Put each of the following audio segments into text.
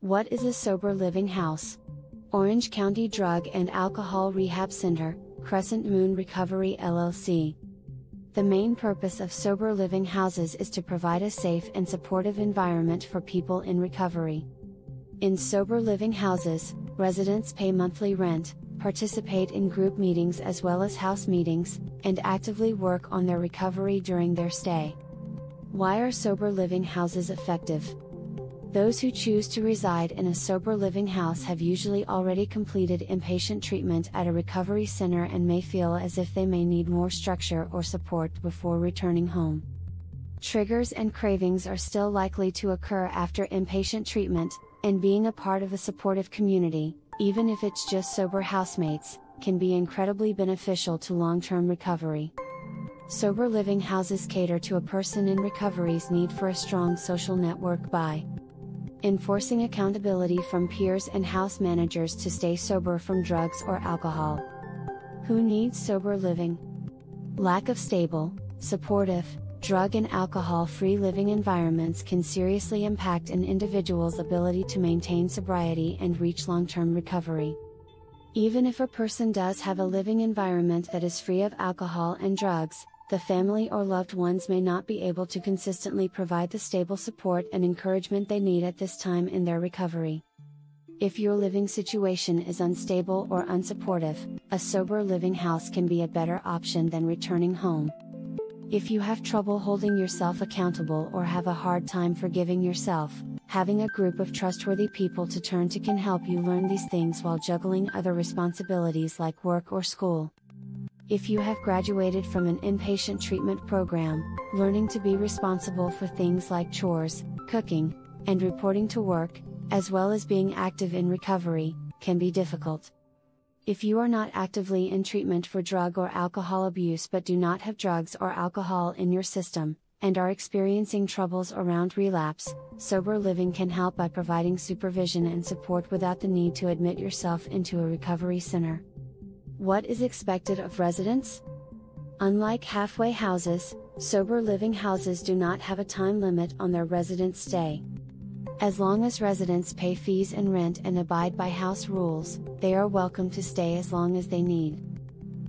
What is a sober living house? Orange County Drug and Alcohol Rehab Center, Crescent Moon Recovery LLC. The main purpose of sober living houses is to provide a safe and supportive environment for people in recovery. In sober living houses, residents pay monthly rent, participate in group meetings as well as house meetings, and actively work on their recovery during their stay. Why are sober living houses effective? Those who choose to reside in a sober living house have usually already completed inpatient treatment at a recovery center and may feel as if they may need more structure or support before returning home. Triggers and cravings are still likely to occur after inpatient treatment, and being a part of a supportive community, even if it's just sober housemates, can be incredibly beneficial to long-term recovery. Sober living houses cater to a person in recovery's need for a strong social network by enforcing accountability from peers and house managers to stay sober from drugs or alcohol. Who needs sober living? Lack of stable, supportive, drug and alcohol-free living environments can seriously impact an individual's ability to maintain sobriety and reach long-term recovery. Even if a person does have a living environment that is free of alcohol and drugs, the family or loved ones may not be able to consistently provide the stable support and encouragement they need at this time in their recovery. If your living situation is unstable or unsupportive, a sober living house can be a better option than returning home. If you have trouble holding yourself accountable or have a hard time forgiving yourself, having a group of trustworthy people to turn to can help you learn these things while juggling other responsibilities like work or school. If you have graduated from an inpatient treatment program, learning to be responsible for things like chores, cooking, and reporting to work, as well as being active in recovery, can be difficult. If you are not actively in treatment for drug or alcohol abuse but do not have drugs or alcohol in your system, and are experiencing troubles around relapse, sober living can help by providing supervision and support without the need to admit yourself into a recovery center. What is expected of residents? Unlike halfway houses, sober living houses do not have a time limit on their resident stay. As long as residents pay fees and rent and abide by house rules, they are welcome to stay as long as they need.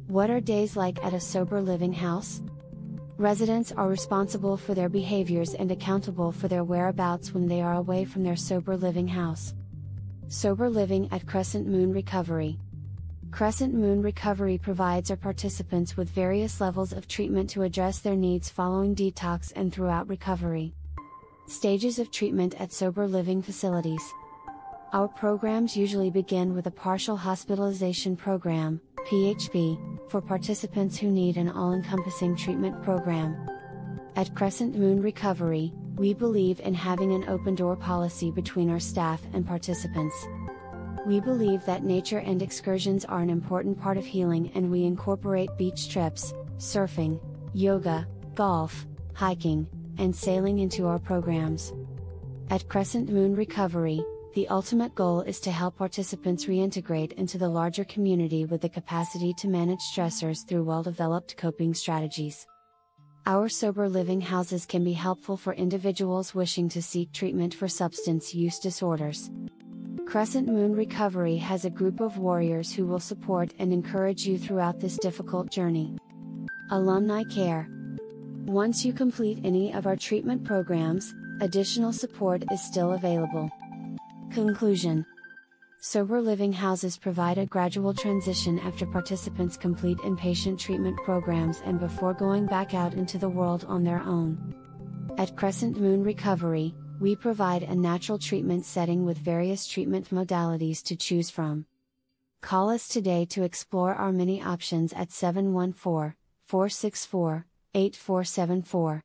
What are days like at a sober living house? Residents are responsible for their behaviors and accountable for their whereabouts when they are away from their sober living house. Sober living at Crescent Moon Recovery. Crescent Moon Recovery provides our participants with various levels of treatment to address their needs following detox and throughout recovery. Stages of treatment at sober living facilities. Our programs usually begin with a partial hospitalization program, PHP, for participants who need an all-encompassing treatment program. At Crescent Moon Recovery, we believe in having an open-door policy between our staff and participants. We believe that nature and excursions are an important part of healing, and we incorporate beach trips, surfing, yoga, golf, hiking, and sailing into our programs. At Crescent Moon Recovery, the ultimate goal is to help participants reintegrate into the larger community with the capacity to manage stressors through well-developed coping strategies. Our sober living houses can be helpful for individuals wishing to seek treatment for substance use disorders. Crescent Moon Recovery has a group of warriors who will support and encourage you throughout this difficult journey. Alumni Care. Once you complete any of our treatment programs, additional support is still available. Conclusion. Sober living houses provide a gradual transition after participants complete inpatient treatment programs and before going back out into the world on their own. At Crescent Moon Recovery, we provide a natural treatment setting with various treatment modalities to choose from. Call us today to explore our many options at 714-464-8474.